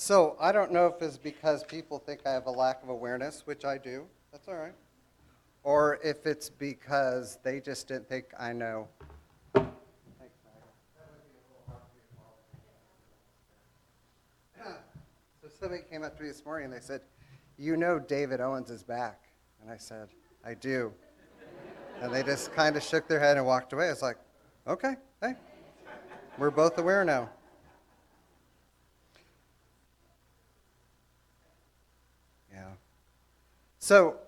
So I don't know if it's because people think I have a lack of awareness, which I do. That's all right. Or if it's because they just didn't think I know. Thanks, Maggie. So somebody came up to me this morning and they said, "You know David Owens is back." And I said, "I do." And they just kind of shook their head and walked away. I was like, okay, hey, we're both aware now. Yeah. So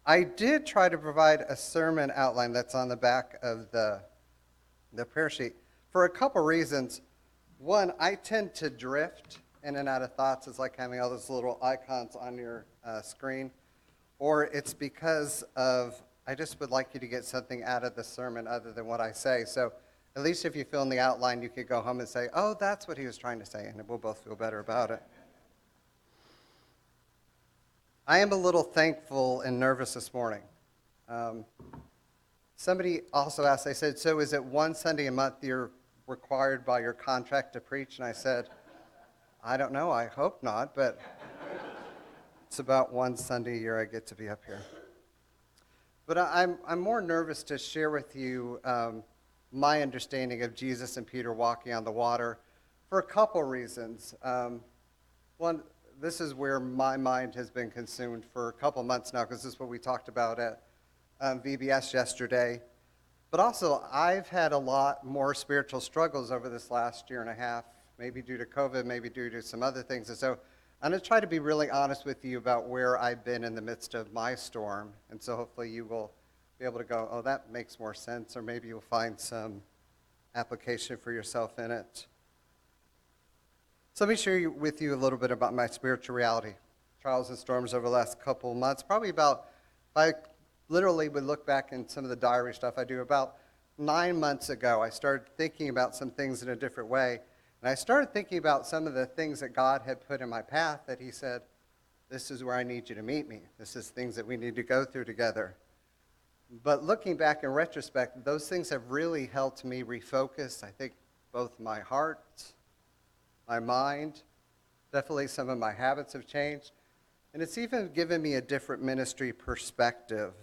I did try to provide a sermon outline that's on the back of the prayer sheet for a couple reasons. One, I tend to drift in and out of thoughts. It's like having all those little icons on your screen. Or it's because of, I just would like you to get something out of the sermon other than what I say. So at least if you fill in the outline, you could go home and say, oh, that's what he was trying to say, and we'll both feel better about it. I am a little thankful and nervous this morning. Somebody also asked, they said, so is it one Sunday a month you're required by your contract to preach? And I said, I don't know, I hope not, but it's about one Sunday a year I get to be up here. But I'm more nervous to share with you my understanding of Jesus and Peter walking on the water for a couple reasons. One, this is where my mind has been consumed for a couple months now, because this is what we talked about at VBS yesterday. But also, I've had a lot more spiritual struggles over this last year and a half, maybe due to COVID, maybe due to some other things. And so I'm going to try to be really honest with you about where I've been in the midst of my storm. And so hopefully you will be able to go, oh, that makes more sense, or maybe you'll find some application for yourself in it. So let me share with you a little bit about my spiritual reality, trials and storms over the last couple of months. Probably about, if I literally would look back in some of the diary stuff I do, about 9 months ago, I started thinking about some things in a different way. And I started thinking about some of the things that God had put in my path that he said, this is where I need you to meet me. This is things that we need to go through together. But looking back in retrospect, those things have really helped me refocus, I think, both my heart, my mind, definitely some of my habits have changed. And it's even given me a different ministry perspective.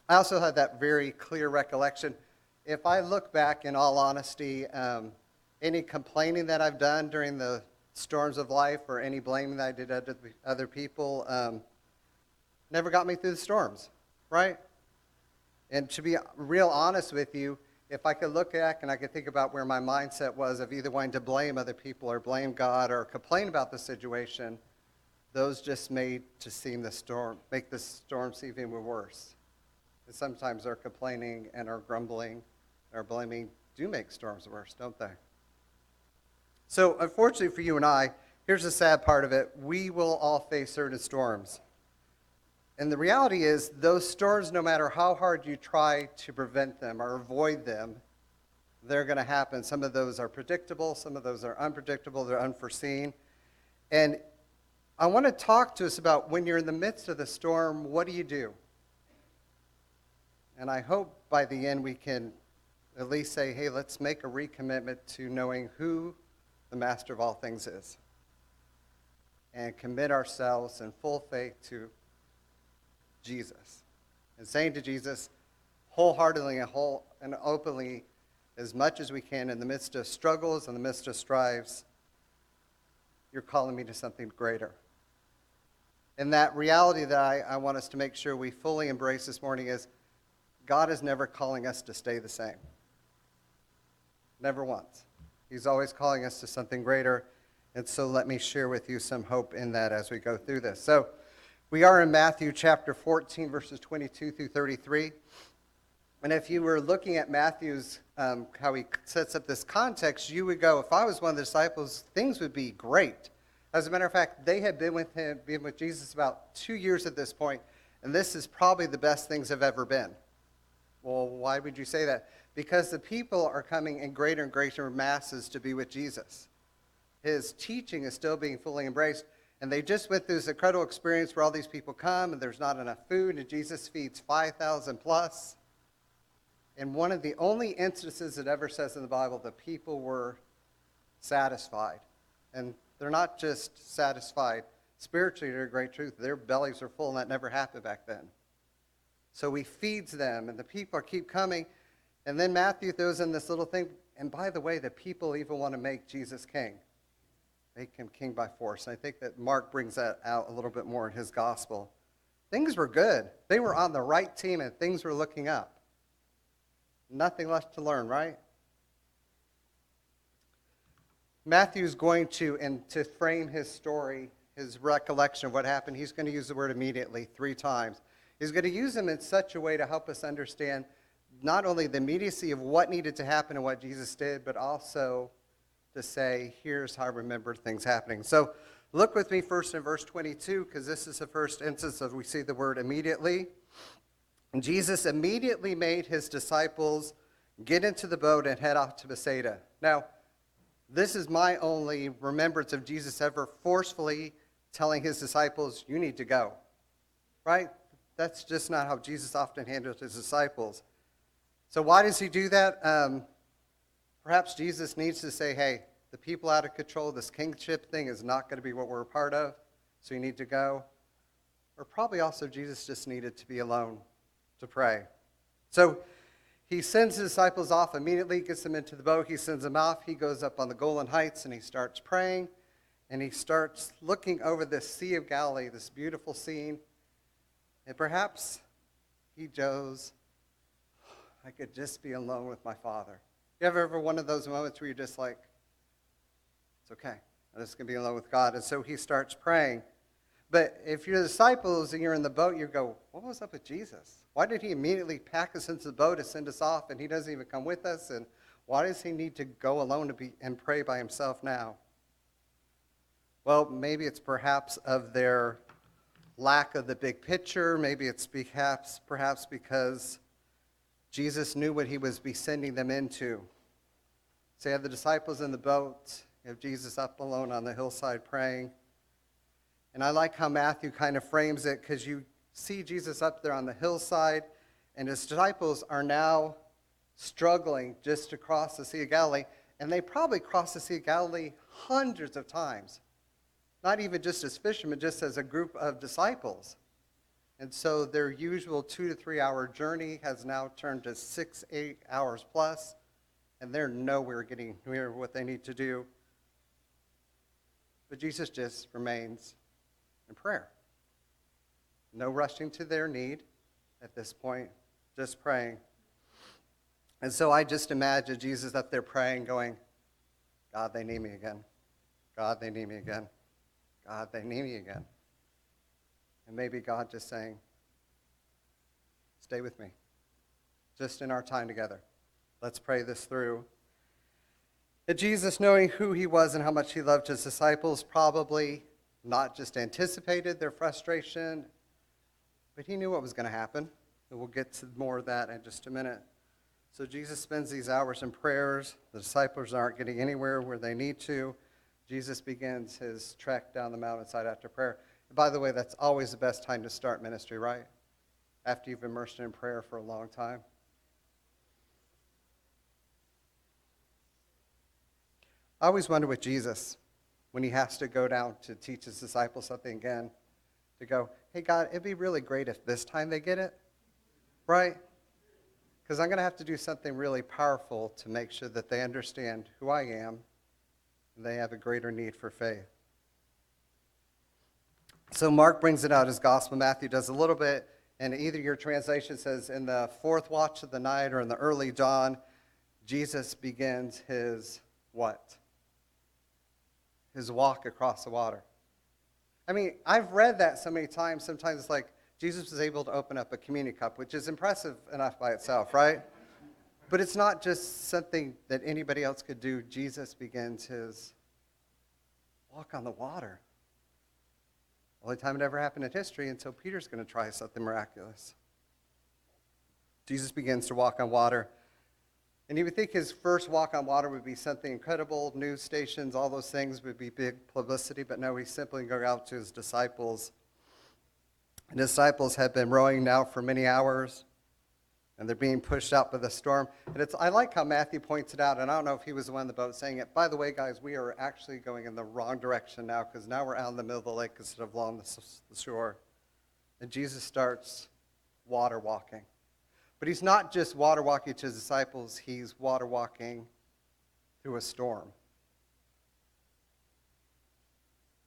I also had that very clear recollection. If I look back, in all honesty, any complaining that I've done during the storms of life or any blaming that I did other people never got me through the storms, right? And to be real honest with you, if I could look back and I could think about where my mindset was of either wanting to blame other people or blame God or complain about the situation, those just make the storm seem even worse. And sometimes our complaining and our grumbling, our blaming do make storms worse, don't they? So unfortunately for you and I, here's the sad part of it. We will all face certain storms. And the reality is those storms, no matter how hard you try to prevent them or avoid them, they're going to happen. Some of those are predictable. Some of those are unpredictable. They're unforeseen. And I want to talk to us about when you're in the midst of the storm, what do you do? And I hope by the end we can at least say, hey, let's make a recommitment to knowing who the master of all things is and commit ourselves in full faith to Jesus and saying to Jesus wholeheartedly and openly as much as we can in the midst of struggles, in the midst of strives, you're calling me to something greater. And that reality that I want us to make sure we fully embrace this morning is God is never calling us to stay the same. Never once. He's always calling us to something greater. And so let me share with you some hope in that as we go through this. So we are in Matthew chapter 14, verses 22 through 33. And if you were looking at Matthew's, how he sets up this context, you would go, if I was one of the disciples, things would be great. As a matter of fact, they had been with Jesus about 2 years at this point, and this is probably the best things have ever been. Well, why would you say that? Because the people are coming in greater and greater masses to be with Jesus. His teaching is still being fully embraced. And they just went through this incredible experience where all these people come and there's not enough food, and Jesus feeds 5,000 plus. And one of the only instances it ever says in the Bible, the people were satisfied. And they're not just satisfied spiritually, they're a great truth. Their bellies are full, and that never happened back then. So he feeds them, and the people keep coming. And then Matthew throws in this little thing. And by the way, the people even want to make Jesus king. Make him king by force. And I think that Mark brings that out a little bit more in his gospel. Things were good. They were on the right team, and things were looking up. Nothing left to learn, right? Matthew's going to, and to frame his story, his recollection of what happened, he's going to use the word immediately 3 times. He's going to use them in such a way to help us understand not only the immediacy of what needed to happen and what Jesus did, but also to say, here's how I remember things happening. So look with me first in verse 22, because this is the first instance of we see the word immediately. And Jesus immediately made his disciples get into the boat and head off to Bethsaida. Now, this is my only remembrance of Jesus ever forcefully telling his disciples, you need to go. Right? That's just not how Jesus often handled his disciples. So why does he do that? Perhaps Jesus needs to say, hey, the people out of control, this kingship thing is not going to be what we're a part of, so you need to go. Or probably also Jesus just needed to be alone to pray. So he sends his disciples off immediately, gets them into the boat. He sends them off. He goes up on the Golan Heights, and he starts praying. And he starts looking over this Sea of Galilee, this beautiful scene. And perhaps he goes, I could just be alone with my Father. You ever one of those moments where you're just like, it's okay. I'm just going to be alone with God. And so he starts praying. But if you're the disciples and you're in the boat, you go, what was up with Jesus? Why did he immediately pack us into the boat and send us off, and he doesn't even come with us? And why does he need to go alone and pray by himself now? Well, maybe it's perhaps of their lack of the big picture. Maybe it's perhaps because Jesus knew what he was sending them into. So you have the disciples in the boat. You have Jesus up alone on the hillside praying. And I like how Matthew kind of frames it, because you see Jesus up there on the hillside, and his disciples are now struggling just to cross the Sea of Galilee. And they probably crossed the Sea of Galilee hundreds of times. Not even just as fishermen, just as a group of disciples. And so their usual 2 to 3 hour journey has now turned to 6-8 hours plus, and they're nowhere getting near what they need to do. But Jesus just remains in prayer. No rushing to their need at this point, just praying. And so I just imagine Jesus up there praying, going, God, they need me again. God, they need me again. God, they need me again. And maybe God just saying, stay with me. Just in our time together. Let's pray this through. And Jesus, knowing who he was and how much he loved his disciples, probably not just anticipated their frustration, but he knew what was going to happen. And we'll get to more of that in just a minute. So Jesus spends these hours in prayers. The disciples aren't getting anywhere where they need to. Jesus begins his trek down the mountainside after prayer. And by the way, that's always the best time to start ministry, right? After you've immersed in prayer for a long time. I always wonder with Jesus, when he has to go down to teach his disciples something again, to go, hey, God, it'd be really great if this time they get it, right? Because I'm going to have to do something really powerful to make sure that they understand who I am, and they have a greater need for faith. So Mark brings it out as gospel. Matthew does a little bit, and either your translation says in the 4th watch of the night or in the early dawn, Jesus begins his what? His walk across the water. I mean, I've read that so many times. Sometimes it's like Jesus was able to open up a communion cup, which is impressive enough by itself, right? But it's not just something that anybody else could do. Jesus begins his walk on the water. Only time it ever happened in history until Peter's going to try something miraculous. Jesus begins to walk on water. And you would think his first walk on water would be something incredible, news stations, all those things would be big publicity, but no, he's simply going out to his disciples. And his disciples had been rowing now for many hours, and they're being pushed out by the storm. And I like how Matthew points it out, and I don't know if he was the one in the boat saying it. By the way, guys, we are actually going in the wrong direction now, because now we're out in the middle of the lake instead of along the shore. And Jesus starts water walking. But he's not just water walking to his disciples, he's water walking through a storm.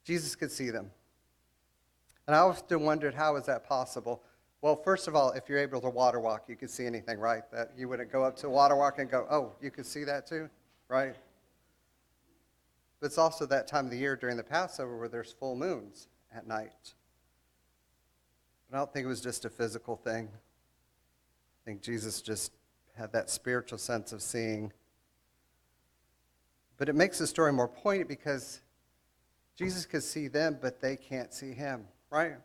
Jesus could see them. And I often wondered, how is that possible? Well, first of all, if you're able to water walk, you can see anything, right? That you wouldn't go up to water walk and go, oh, you could see that too, right? But it's also that time of the year during the Passover where there's full moons at night. But I don't think it was just a physical thing. I think Jesus just had that spiritual sense of seeing. But it makes the story more poignant because Jesus could see them, but they can't see him, right?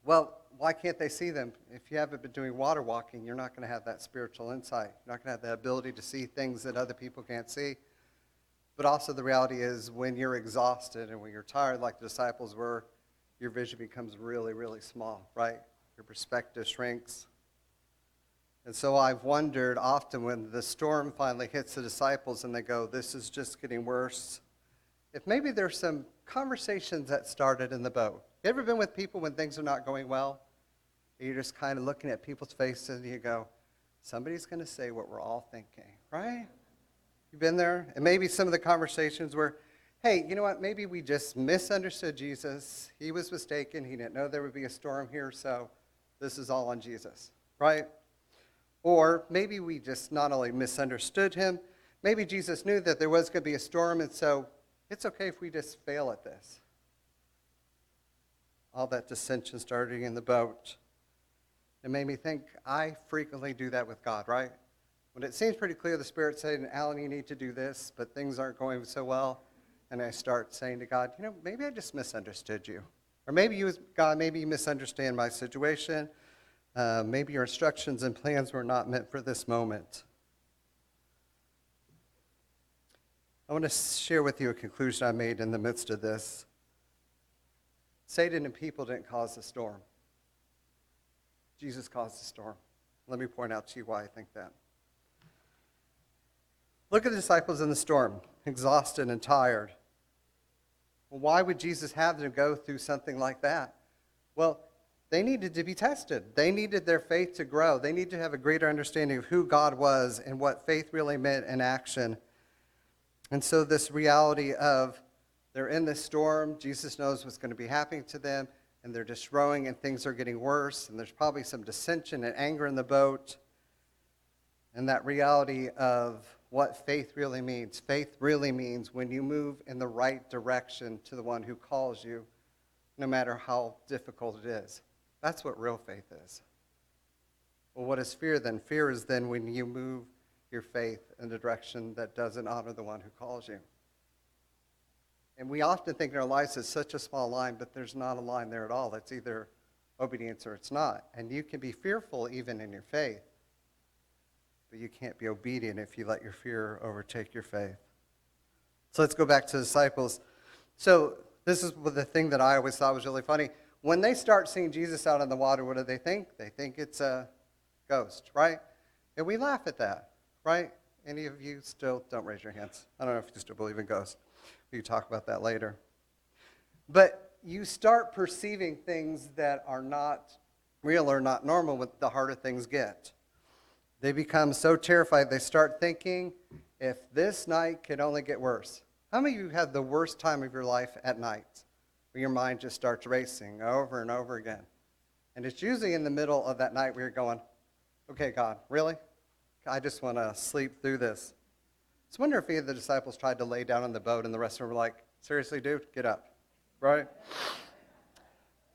Well, why can't they see them? If you haven't been doing water walking, you're not going to have that spiritual insight. You're not going to have the ability to see things that other people can't see. But also the reality is when you're exhausted and when you're tired, like the disciples were, your vision becomes really, really small, right? Your perspective shrinks. And so I've wondered often when the storm finally hits the disciples and they go, this is just getting worse, if maybe there's some conversations that started in the boat. You ever been with people when things are not going well? And you're just kind of looking at people's faces and you go, somebody's going to say what we're all thinking, right? You've been there? And maybe some of the conversations were, hey, you know what? Maybe we just misunderstood Jesus. He was mistaken. He didn't know there would be a storm here, so this is all on Jesus, right? Or maybe we just not only misunderstood him, maybe Jesus knew that there was going to be a storm, and so it's okay if we just fail at this. All that dissension starting in the boat. It made me think, I frequently do that with God, right? When it seems pretty clear the Spirit saying, Alan, you need to do this, but things aren't going so well, and I start saying to God, you know, maybe I just misunderstood you. Or maybe God, maybe you misunderstand my situation. Maybe your instructions and plans were not meant for this moment. I want to share with you a conclusion I made in the midst of this. Satan and people didn't cause the storm. Jesus caused the storm. Let me point out to you why I think that. Look at the disciples in the storm, exhausted and tired. Well, why would Jesus have them go through something like that? Well, they needed to be tested. They needed their faith to grow. They needed to have a greater understanding of who God was and what faith really meant in action. And so this reality of they're in this storm, Jesus knows what's going to be happening to them, and they're just rowing and things are getting worse, and there's probably some dissension and anger in the boat. And that reality of what faith really means. Faith really means when you move in the right direction to the one who calls you, no matter how difficult it is. That's what real faith is. Well, what is fear then? Fear is then when you move your faith in the direction that doesn't honor the one who calls you. And we often think in our lives it's such a small line, but there's not a line there at all. It's either obedience or it's not. And you can be fearful even in your faith, but you can't be obedient if you let your fear overtake your faith. So let's go back to the disciples. So this is the thing that I always thought was really funny. When they start seeing Jesus out on the water, what do they think? They think it's a ghost, right? And we laugh at that, right? Any of you still, don't raise your hands. I don't know if you still believe in ghosts. We can talk about that later. But you start perceiving things that are not real or not normal the harder things get. They become so terrified, they start thinking, if this night could only get worse. How many of you have the worst time of your life at night, where your mind just starts racing over and over again? And it's usually in the middle of that night where you're going, okay, God, really? I just want to sleep through this. I wonder if any of the disciples tried to lay down on the boat and the rest of them were like, seriously, dude, get up, right?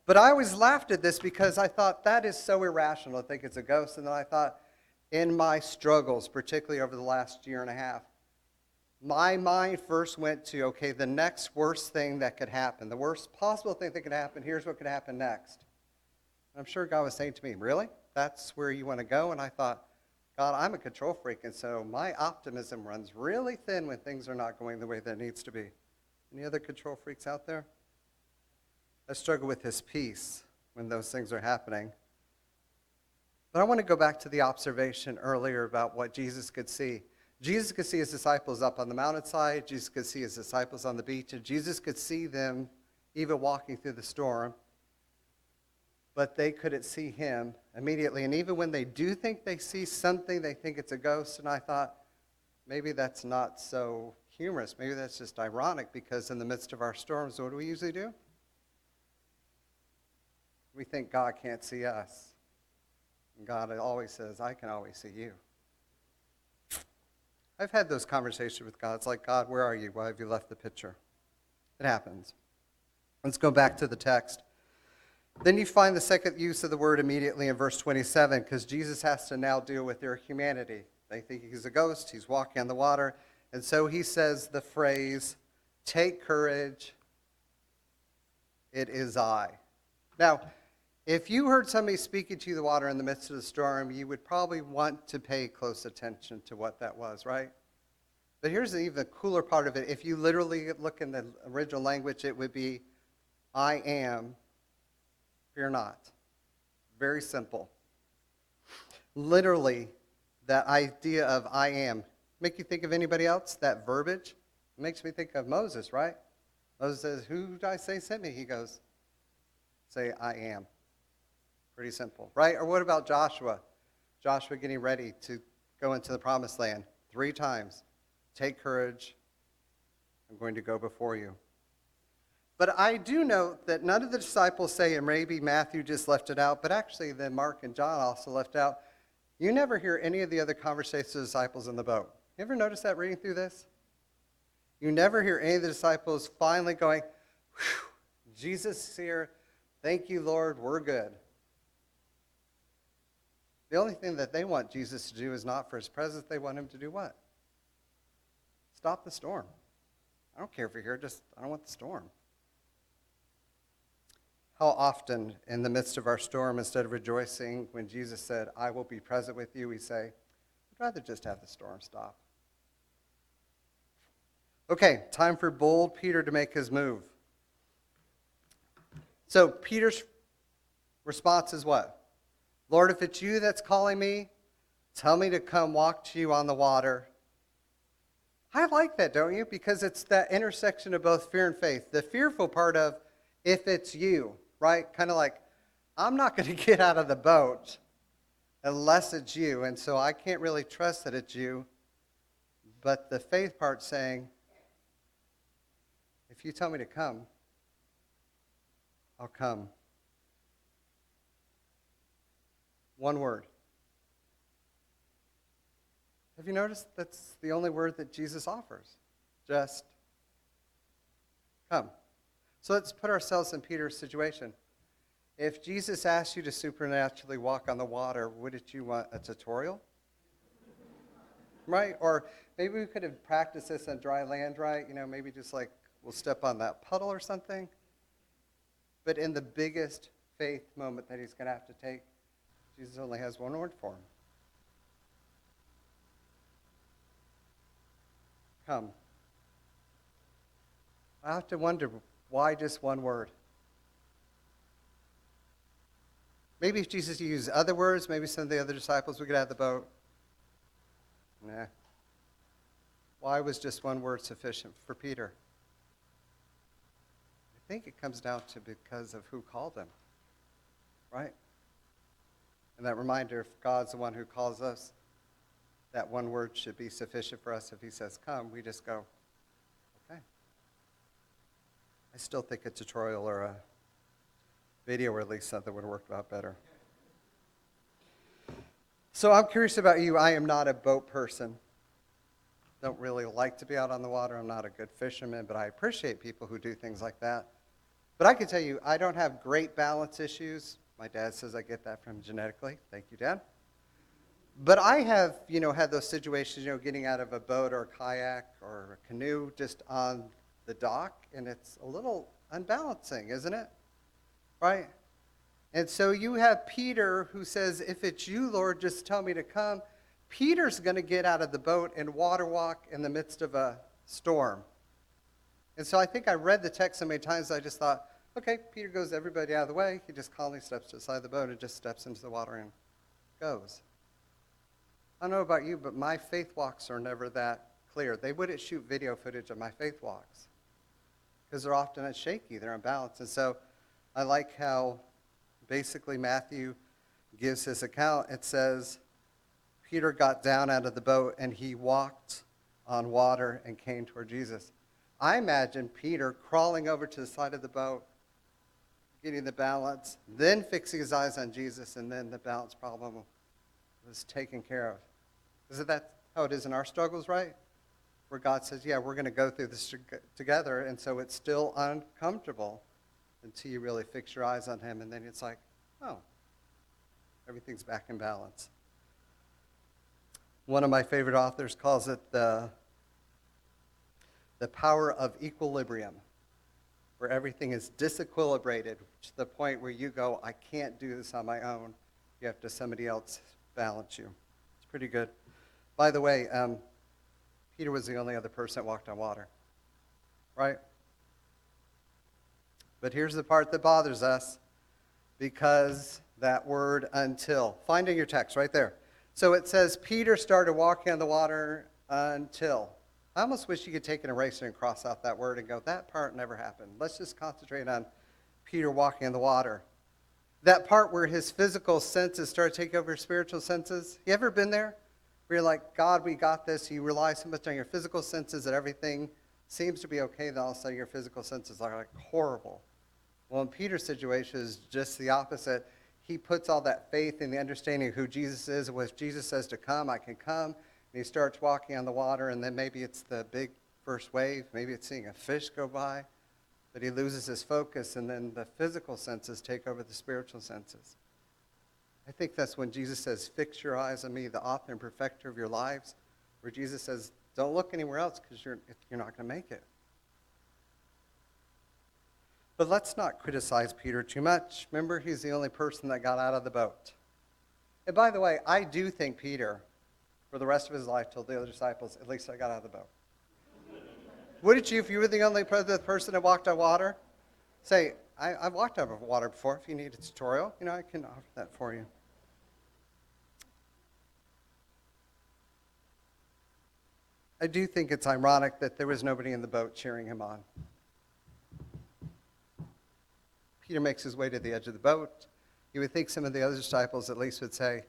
But I always laughed at this because I thought that is so irrational to think it's a ghost. And then I thought, in my struggles, particularly over the last year and a half, my mind first went to, okay, the next worst thing that could happen, the worst possible thing that could happen, here's what could happen next. And I'm sure God was saying to me, really? That's where you want to go? And I thought, God, I'm a control freak, and so my optimism runs really thin when things are not going the way that it needs to be. Any other control freaks out there? I struggle with his peace when those things are happening. But I want to go back to the observation earlier about what Jesus could see. Jesus could see his disciples up on the mountainside. Jesus could see his disciples on the beach. And Jesus could see them even walking through the storm. But they couldn't see him immediately. And even when they do think they see something, they think it's a ghost. And I thought, maybe that's not so humorous. Maybe that's just ironic, because in the midst of our storms, what do we usually do? We think God can't see us. And God always says, I can always see you. I've had those conversations with God. It's like, God, where are you? Why have you left the picture? It happens. Let's go back to the text. Then you find the second use of the word immediately in verse 27, because Jesus has to now deal with their humanity. They think he's a ghost. He's walking on the water. And so he says the phrase, take courage, it is I. Now, if you heard somebody speaking to you in the water in the midst of the storm, you would probably want to pay close attention to what that was, right? But here's the even cooler part of it. If you literally look in the original language, it would be, I am, fear not. Very simple. Literally, that idea of I am. Make you think of anybody else? That verbiage? It makes me think of Moses, right? Moses says, who did I say sent me? He goes, say, I am. Pretty simple, right? Or what about Joshua? Joshua getting ready to go into the promised land 3 times. Take courage. I'm going to go before you. But I do note that none of the disciples say, and maybe Matthew just left it out, but actually then Mark and John also left out, you never hear any of the other conversations of the disciples in the boat. You ever notice that reading through this? You never hear any of the disciples finally going, Jesus is here. Thank you, Lord. We're good. The only thing that they want Jesus to do is not for his presence. They want him to do what? Stop the storm. I don't care if you're here. I don't want the storm. How often in the midst of our storm, instead of rejoicing when Jesus said, I will be present with you, we say, I'd rather just have the storm stop. Okay, time for bold Peter to make his move. So Peter's response is what? Lord, if it's you that's calling me, tell me to come walk to you on the water. I like that, don't you? Because it's that intersection of both fear and faith. The fearful part of, if it's you, right? Kind of like, I'm not going to get out of the boat unless it's you, and so I can't really trust that it's you. But the faith part saying, if you tell me to come, I'll come. One word. Have you noticed that's the only word that Jesus offers? Just come. So let's put ourselves in Peter's situation. If Jesus asked you to supernaturally walk on the water, wouldn't you want a tutorial? Right? Or maybe we could have practiced this on dry land, right? Maybe just like we'll step on that puddle or something. But in the biggest faith moment that he's going to have to take, Jesus only has one word for him. Come. I have to wonder, why just one word? Maybe if Jesus used other words, maybe some of the other disciples would get out of the boat. Nah. Why was just one word sufficient for Peter? I think it comes down to because of who called him, right? And that reminder, if God's the one who calls us, that one word should be sufficient for us. If he says, come, we just go, okay. I still think a tutorial or a video release something would have worked out better. So I'm curious about you. I am not a boat person. Don't really like to be out on the water. I'm not a good fisherman, but I appreciate people who do things like that. But I can tell you, I don't have great balance issues. My dad says I get that from genetically. Thank you, Dad. But I have, had those situations, getting out of a boat or a kayak or a canoe just on the dock, and it's a little unbalancing, isn't it? Right? And so you have Peter who says, if it's you, Lord, just tell me to come. Peter's going to get out of the boat and water walk in the midst of a storm. And so I think I read the text so many times, I just thought, okay, Peter goes everybody out of the way. He just calmly steps to the side of the boat and just steps into the water and goes. I don't know about you, but my faith walks are never that clear. They wouldn't shoot video footage of my faith walks because they're often shaky, they're unbalanced. And so I like how basically Matthew gives his account. It says, Peter got down out of the boat and he walked on water and came toward Jesus. I imagine Peter crawling over to the side of the boat, getting the balance, then fixing his eyes on Jesus, and then the balance problem was taken care of. Isn't that how it is in our struggles, right? Where God says, yeah, we're going to go through this together, and so it's still uncomfortable until you really fix your eyes on him, and then it's like, oh, everything's back in balance. One of my favorite authors calls it the power of equilibrium, where everything is disequilibrated to the point where you go, I can't do this on my own. You have to somebody else balance you. It's pretty good. By the way, Peter was the only other person that walked on water, right? But here's the part that bothers us, because that word until. Find in your text right there. So it says Peter started walking on the water until. I almost wish you could take an eraser and cross out that word and go, that part never happened. Let's just concentrate on Peter walking on the water. That part where his physical senses start to take over his spiritual senses. You ever been there? Where you're like, God, we got this. You rely so much on your physical senses that everything seems to be okay. Then all of a sudden your physical senses are like horrible. Well, in Peter's situation is just the opposite. He puts all that faith in the understanding of who Jesus is. And when Jesus says to come, I can come. And he starts walking on the water, and then maybe it's the big first wave. Maybe it's seeing a fish go by. But he loses his focus, and then the physical senses take over the spiritual senses. I think that's when Jesus says, fix your eyes on me, the author and perfecter of your lives, where Jesus says, don't look anywhere else because you're not going to make it. But let's not criticize Peter too much. Remember, he's the only person that got out of the boat. And by the way, I do think Peter, for the rest of his life, told the other disciples, at least I got out of the boat. Wouldn't you, if you were the only person that walked on water? Say, I've walked on water before. If you need a tutorial, I can offer that for you. I do think it's ironic that there was nobody in the boat cheering him on. Peter makes his way to the edge of the boat. You would think some of the other disciples at least would say,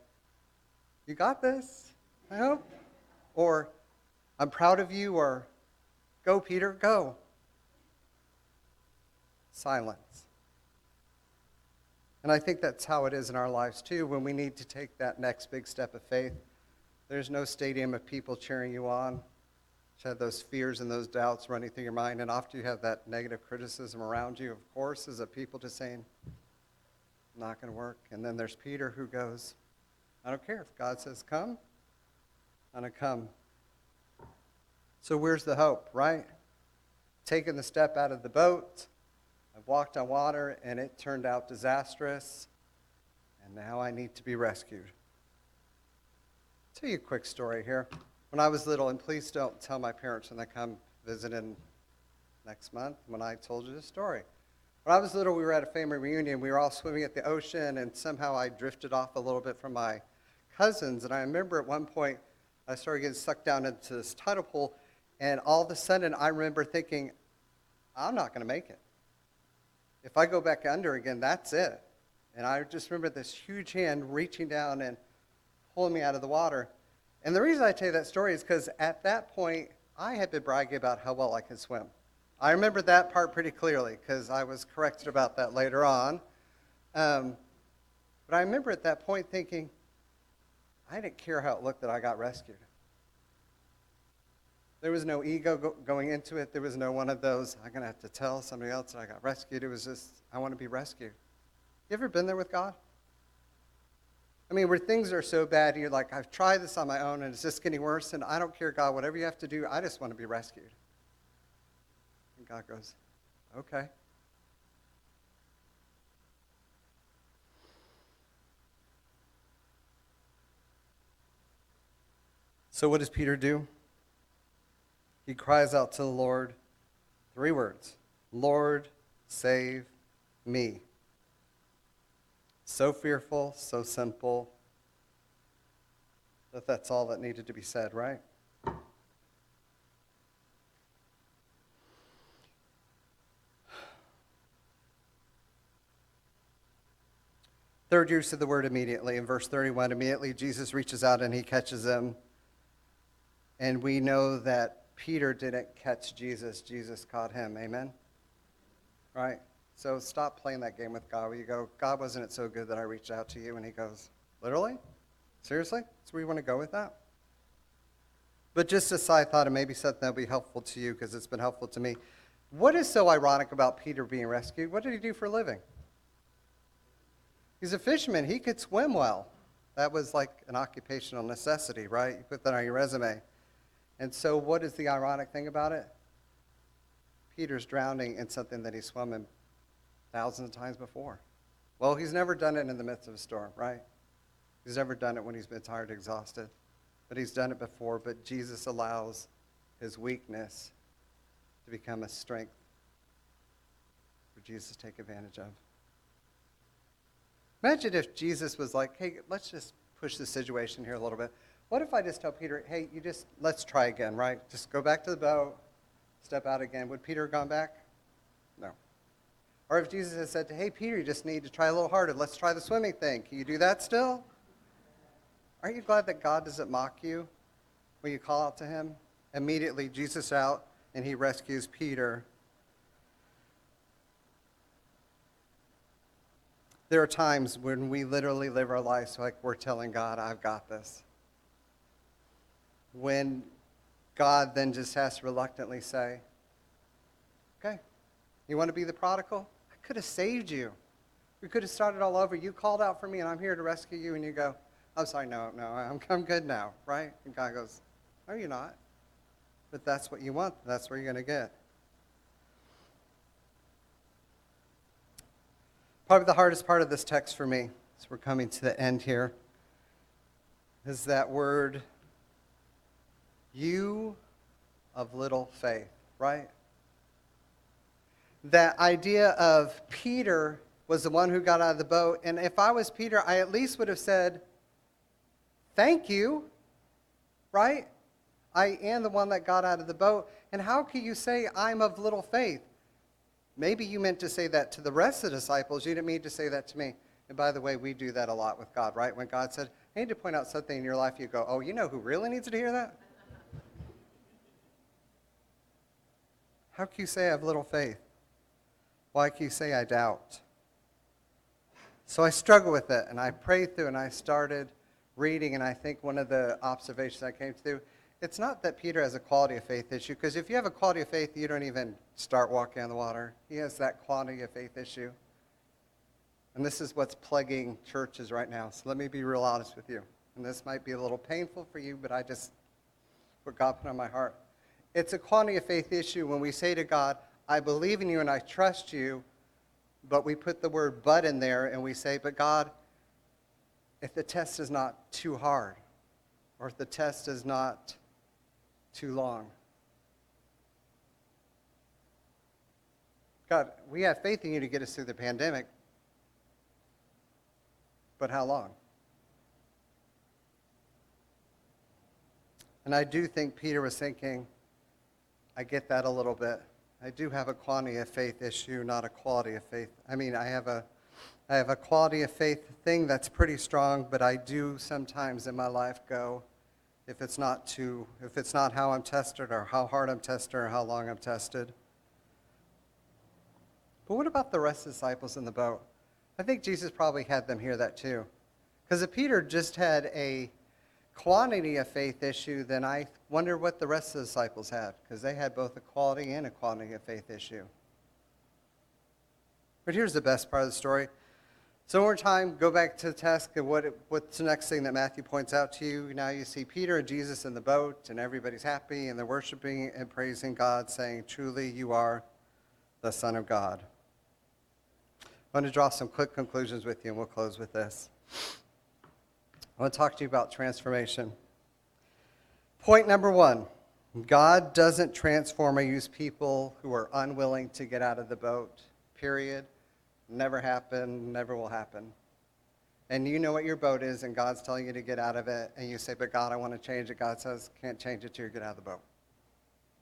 you got this, I hope. Or, I'm proud of you, or, go, Peter, go. Silence. And I think that's how it is in our lives, too, when we need to take that next big step of faith. There's no stadium of people cheering you on. You have those fears and those doubts running through your mind, and often you have that negative criticism around you, of course, as a people just saying, not going to work. And then there's Peter who goes, I don't care. If God says come, I'm going to come. So where's the hope, right? Taking the step out of the boat, I've walked on water, and it turned out disastrous, and now I need to be rescued. I'll tell you a quick story here. When I was little, and please don't tell my parents when they come visiting next month when I told you this story. When I was little, we were at a family reunion. We were all swimming at the ocean, and somehow I drifted off a little bit from my cousins. And I remember at one point, I started getting sucked down into this tidal pool, and all of a sudden, I remember thinking, I'm not going to make it. If I go back under again, that's it. And I just remember this huge hand reaching down and pulling me out of the water. And the reason I tell you that story is because at that point, I had been bragging about how well I could swim. I remember that part pretty clearly because I was corrected about that later on. But I remember at that point thinking, I didn't care how it looked that I got rescued. There was no ego going into it. There was no one of those, I'm going to have to tell somebody else that I got rescued. It was just, I want to be rescued. You ever been there with God? I mean, where things are so bad, you're like, I've tried this on my own, and it's just getting worse, and I don't care, God, whatever you have to do, I just want to be rescued. And God goes, okay. So what does Peter do? He cries out to the Lord, 3 words, Lord, save me. So fearful, so simple, That's all that needed to be said, right? Third use of the word immediately. In verse 31, immediately Jesus reaches out and he catches him. And we know that Peter didn't catch Jesus. Jesus caught him. Amen? Right? So stop playing that game with God where you go, God, wasn't it so good that I reached out to you? And he goes, literally? Seriously? That's where you want to go with that? But just a side thought, and maybe something that'll be helpful to you because it's been helpful to me. What is so ironic about Peter being rescued? What did he do for a living? He's a fisherman. He could swim well. That was like an occupational necessity, right? You put that on your resume. And so what is the ironic thing about it? Peter's drowning in something that he's swum in thousands of times before. Well, he's never done it in the midst of a storm, right? He's never done it when he's been tired, exhausted. But he's done it before. But Jesus allows his weakness to become a strength for Jesus to take advantage of. Imagine if Jesus was like, hey, let's just push the situation here a little bit. What if I just tell Peter, hey, let's try again, right? Just go back to the boat, step out again. Would Peter have gone back? No. Or if Jesus had said, hey, Peter, you just need to try a little harder. Let's try the swimming thing. Can you do that still? Aren't you glad that God doesn't mock you when you call out to him? Immediately, Jesus out, and he rescues Peter. There are times when we literally live our lives like we're telling God, I've got this. When God then just has to reluctantly say, okay, you want to be the prodigal? I could have saved you. We could have started all over. You called out for me, and I'm here to rescue you. And you go, I'm sorry, no, I'm good now, right? And God goes, no, you're not. But that's what you want. That's where you're going to get. Probably the hardest part of this text for me, as we're coming to the end here, is that word, you of little faith, right? That idea of Peter was the one who got out of the boat, and if I was Peter, I at least would have said, thank you, right? I am the one that got out of the boat, and how can you say I'm of little faith? Maybe you meant to say that to the rest of the disciples. You didn't mean to say that to me. And by the way, we do that a lot with God, right? When God said, I need to point out something in your life, you go, oh, you know who really needs to hear that? How can you say I have little faith? Why can you say I doubt? So I struggle with it, and I prayed through, and I started reading, and I think one of the observations I came to, it's not that Peter has a quality of faith issue, because if you have a quality of faith, you don't even start walking on the water. He has that quality of faith issue. And this is what's plaguing churches right now. So let me be real honest with you. And this might be a little painful for you, but what God put on my heart. It's a quality of faith issue when we say to God, I believe in you and I trust you, but we put the word but in there and we say, but God, if the test is not too hard, or if the test is not too long. God, we have faith in you to get us through the pandemic, but how long? And I do think Peter was thinking, I get that a little bit. I do have a quantity of faith issue, not a quality of faith. I mean, I have a quality of faith thing that's pretty strong, but I do sometimes in my life go, if it's not how I'm tested or how hard I'm tested or how long I'm tested. But what about the rest of the disciples in the boat? I think Jesus probably had them hear that too. Because if Peter just had a quantity of faith issue, then I wonder what the rest of the disciples had, because they had both a quality and a quantity of faith issue. But here's the best part of the story. So one more time, go back to the text, and what's the next thing that Matthew points out to you? Now you see Peter and Jesus in the boat, and everybody's happy, and they're worshiping and praising God, saying, truly you are the Son of God. I want to draw some quick conclusions with you, and we'll close with this. I want to talk to you about transformation. Point number 1, God doesn't transform or use people who are unwilling to get out of the boat, period. Never happened, never will happen. and you know what your boat is, and God's telling you to get out of it, and you say, but God, I want to change it. God says, can't change it till you get out of the boat.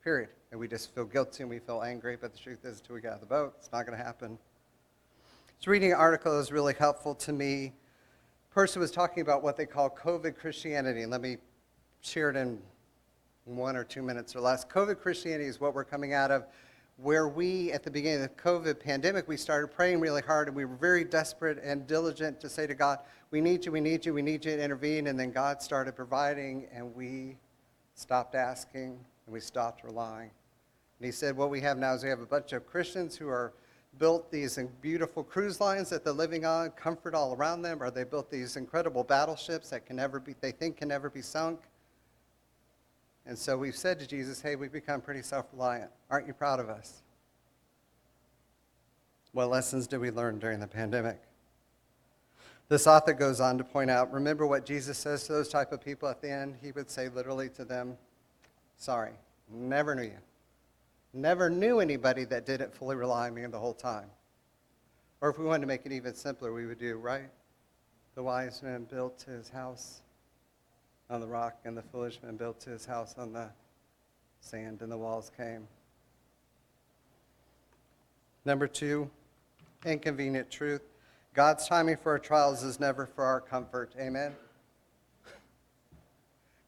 Period. And we just feel guilty and we feel angry, but the truth is, until we get out of the boat, it's not going to happen. So reading an article that was really helpful to me. A person was talking about what they call COVID Christianity. Let me share it in 1 or 2 minutes or less. COVID Christianity is what we're coming out of, where we, at the beginning of the COVID pandemic, we started praying really hard, and we were very desperate and diligent to say to God, we need you, we need you, we need you to intervene. And then God started providing, and we stopped asking, and we stopped relying. And he said, what we have now is we have a bunch of Christians who are built these beautiful cruise lines that they're living on, comfort all around them, or they built these incredible battleships that they think can never be sunk. And so we've said to Jesus, hey, we've become pretty self-reliant. Aren't you proud of us? What lessons did we learn during the pandemic? This author goes on to point out, remember what Jesus says to those type of people at the end? He would say literally to them, sorry, never knew you. Never knew anybody that didn't fully rely on me the whole time. Or if we wanted to make it even simpler, we would do, right? The wise man built his house on the rock, and the foolish man built his house on the sand, and the walls came. Number 2, inconvenient truth. God's timing for our trials is never for our comfort. Amen?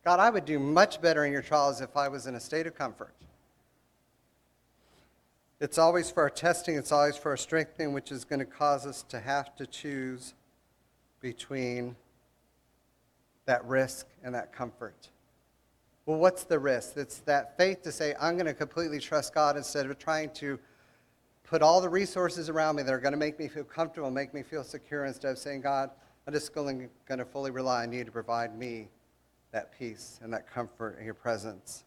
God, I would do much better in your trials if I was in a state of comfort. It's always for our testing, it's always for our strengthening, which is going to cause us to have to choose between that risk and that comfort. Well, what's the risk? It's that faith to say, I'm going to completely trust God instead of trying to put all the resources around me that are going to make me feel comfortable, make me feel secure, instead of saying, God, I'm just going to fully rely on you to provide me that peace and that comfort in your presence.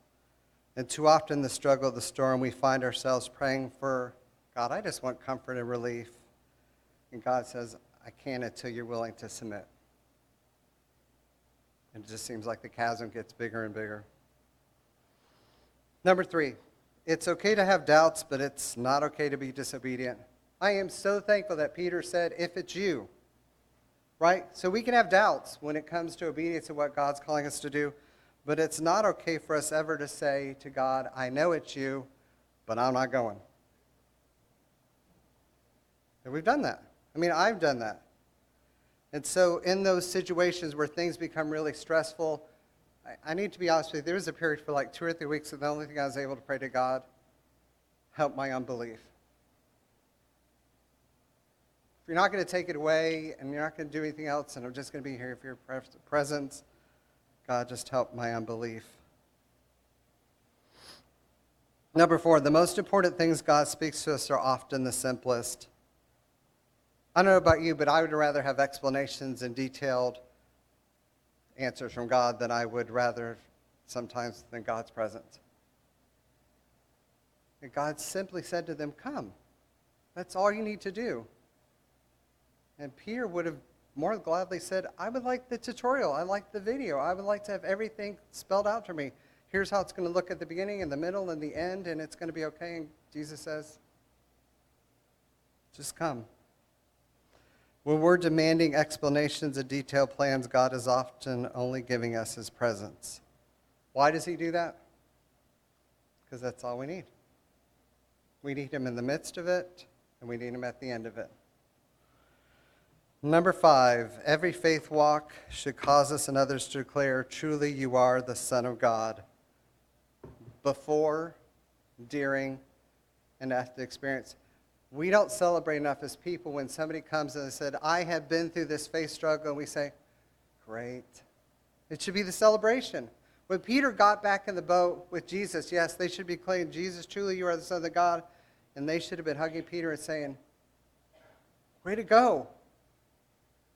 And too often, the struggle, the storm, we find ourselves praying for, God, I just want comfort and relief. And God says, I can't until you're willing to submit. And it just seems like the chasm gets bigger and bigger. Number 3, it's okay to have doubts, but it's not okay to be disobedient. I am so thankful that Peter said, if it's you, right? So we can have doubts when it comes to obedience to what God's calling us to do, but it's not okay for us ever to say to God, I know it's you, but I'm not going. And we've done that. I mean, I've done that. And so in those situations where things become really stressful, I need to be honest with you, there was a period for like 2 or 3 weeks that the only thing I was able to pray to God, help my unbelief. If you're not going to take it away and you're not going to do anything else and I'm just going to be here for your presence, God, just help my unbelief. Number 4, the most important things God speaks to us are often the simplest. I don't know about you, but I would rather have explanations and detailed answers from God than I would rather sometimes than God's presence. And God simply said to them, come. That's all you need to do. And Peter would have more gladly said, I would like the tutorial. I like the video. I would like to have everything spelled out for me. Here's how it's going to look at the beginning and the middle and the end, and it's going to be okay. And Jesus says, just come. When we're demanding explanations and detailed plans, God is often only giving us his presence. Why does he do that? Because that's all we need. We need him in the midst of it, and we need him at the end of it. Number 5, every faith walk should cause us and others to declare, truly you are the Son of God. Before, during, and after the experience. We don't celebrate enough as people when somebody comes and they said, I have been through this faith struggle, and we say, great. It should be the celebration. When Peter got back in the boat with Jesus, yes, they should be claiming, Jesus, truly you are the Son of God, and they should have been hugging Peter and saying, way to go.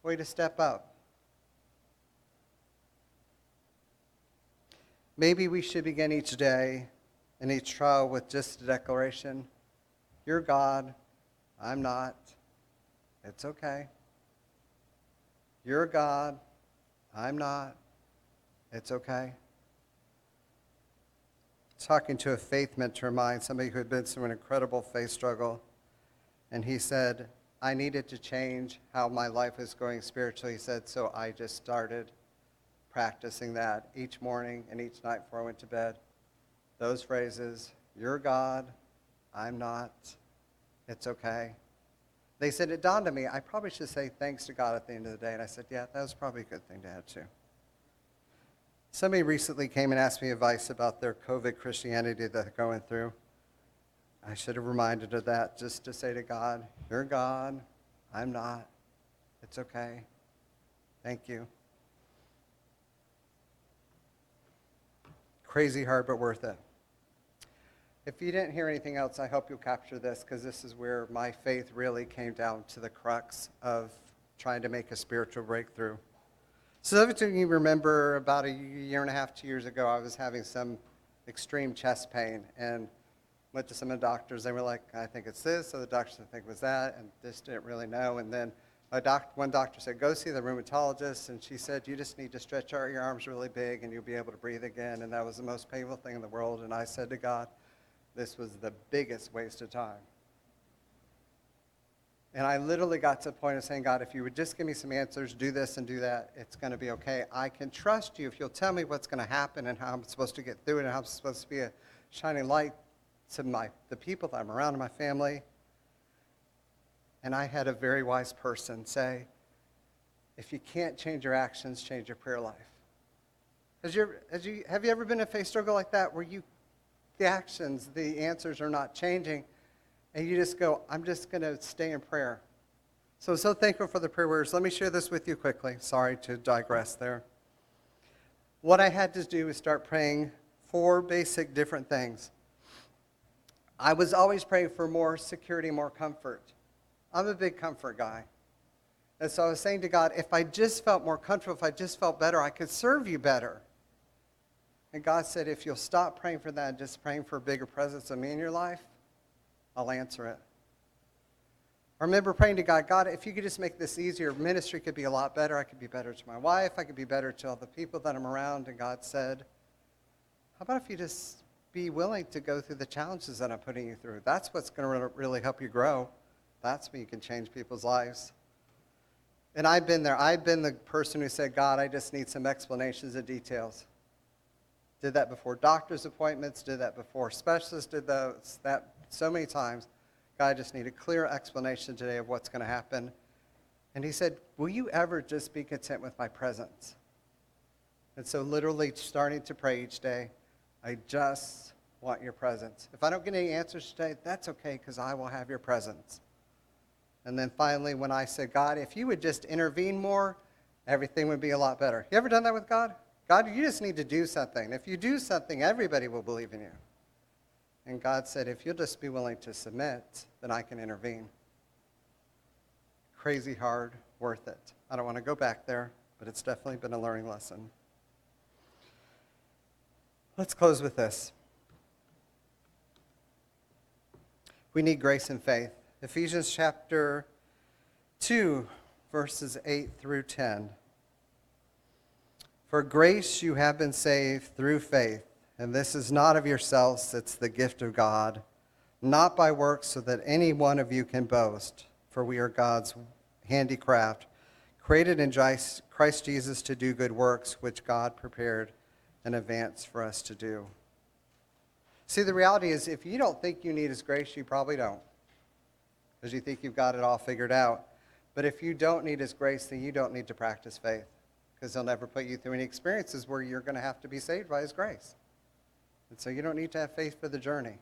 Way to step up. Maybe we should begin each day and each trial with just a declaration, you're God, I'm not. It's okay. You're God. I'm not. It's okay. Talking to a faith mentor of mine, somebody who had been through an incredible faith struggle, and he said, I needed to change how my life was going spiritually, he said, so I just started practicing that each morning and each night before I went to bed. Those phrases, you're God, I'm not, it's okay. They said, it dawned on me, I probably should say thanks to God at the end of the day. And I said, yeah, that was probably a good thing to have too. Somebody recently came and asked me advice about their COVID Christianity that they're going through. I should have reminded her that, just to say to God, you're God, I'm not, it's okay, thank you. Crazy hard, but worth it. If you didn't hear anything else, I hope you'll capture this, because this is where my faith really came down to the crux of trying to make a spiritual breakthrough. So every time you remember, about a year and a half, 2 years ago, I was having some extreme chest pain, and went to some of the doctors. They were like, I think it's this, so the doctors I think it was that, and just didn't really know. And then one doctor said, go see the rheumatologist, and she said, you just need to stretch out your arms really big, and you'll be able to breathe again. And that was the most painful thing in the world. And I said to God, this was the biggest waste of time. And I literally got to the point of saying, God, if you would just give me some answers, do this and do that, it's going to be okay. I can trust you if you'll tell me what's going to happen and how I'm supposed to get through it and how I'm supposed to be a shining light to the people that I'm around in my family. And I had a very wise person say, if you can't change your actions, change your prayer life. Have you ever been in a faith struggle like that where the actions, the answers are not changing, and you just go, I'm just going to stay in prayer. So thankful for the prayer words. Let me share this with you quickly. Sorry to digress there. What I had to do is start praying 4 basic different things. I was always praying for more security, more comfort. I'm a big comfort guy. And so I was saying to God, if I just felt more comfortable, if I just felt better, I could serve you better. And God said, if you'll stop praying for that, just praying for a bigger presence of me in your life, I'll answer it. I remember praying to God, God, if you could just make this easier, ministry could be a lot better. I could be better to my wife. I could be better to all the people that I'm around. And God said, how about if you just be willing to go through the challenges that I'm putting you through? That's what's going to really help you grow. That's when you can change people's lives. And I've been there. I've been the person who said, God, I just need some explanations and details. Did that before doctor's appointments, did that before specialists, did that so many times. God, I just need a clear explanation today of what's going to happen. And he said, will you ever just be content with my presence? And so literally starting to pray each day, I just want your presence. If I don't get any answers today, that's okay, because I will have your presence. And then finally, when I said, God, if you would just intervene more, everything would be a lot better. You ever done that with God? God, you just need to do something. If you do something, everybody will believe in you. And God said, if you'll just be willing to submit, then I can intervene. Crazy hard, worth it. I don't want to go back there, but it's definitely been a learning lesson. Let's close with this. We need grace and faith. Ephesians chapter 2, verses 8 through 10. For grace you have been saved through faith, and this is not of yourselves, it's the gift of God, not by works so that any one of you can boast, for we are God's handicraft, created in Christ Jesus to do good works, which God prepared in advance for us to do. See, the reality is, if you don't think you need His grace, you probably don't, because you think you've got it all figured out. But if you don't need His grace, then you don't need to practice faith, because He'll never put you through any experiences where you're going to have to be saved by His grace. And so you don't need to have faith for the journey.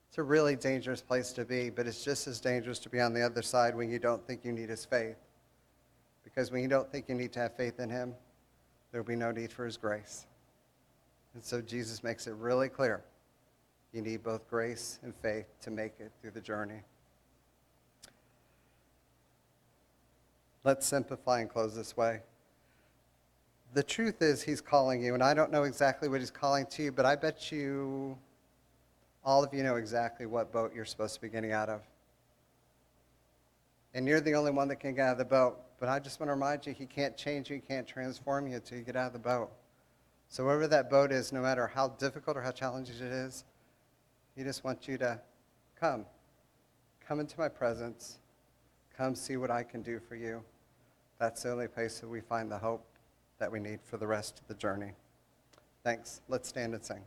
It's a really dangerous place to be, but it's just as dangerous to be on the other side when you don't think you need His faith. Because when you don't think you need to have faith in Him, there will be no need for His grace. And so Jesus makes it really clear. You need both grace and faith to make it through the journey. Let's simplify and close this way. The truth is He's calling you, and I don't know exactly what He's calling to you, but I bet you, all of you know exactly what boat you're supposed to be getting out of. And you're the only one that can get out of the boat. But I just want to remind you, He can't change you, He can't transform you until you get out of the boat. So wherever that boat is, no matter how difficult or how challenging it is, He just wants you to come into my presence, Come see what I can do for you. That's the only place that we find the hope that we need for the rest of the journey. Thanks. Let's stand and sing.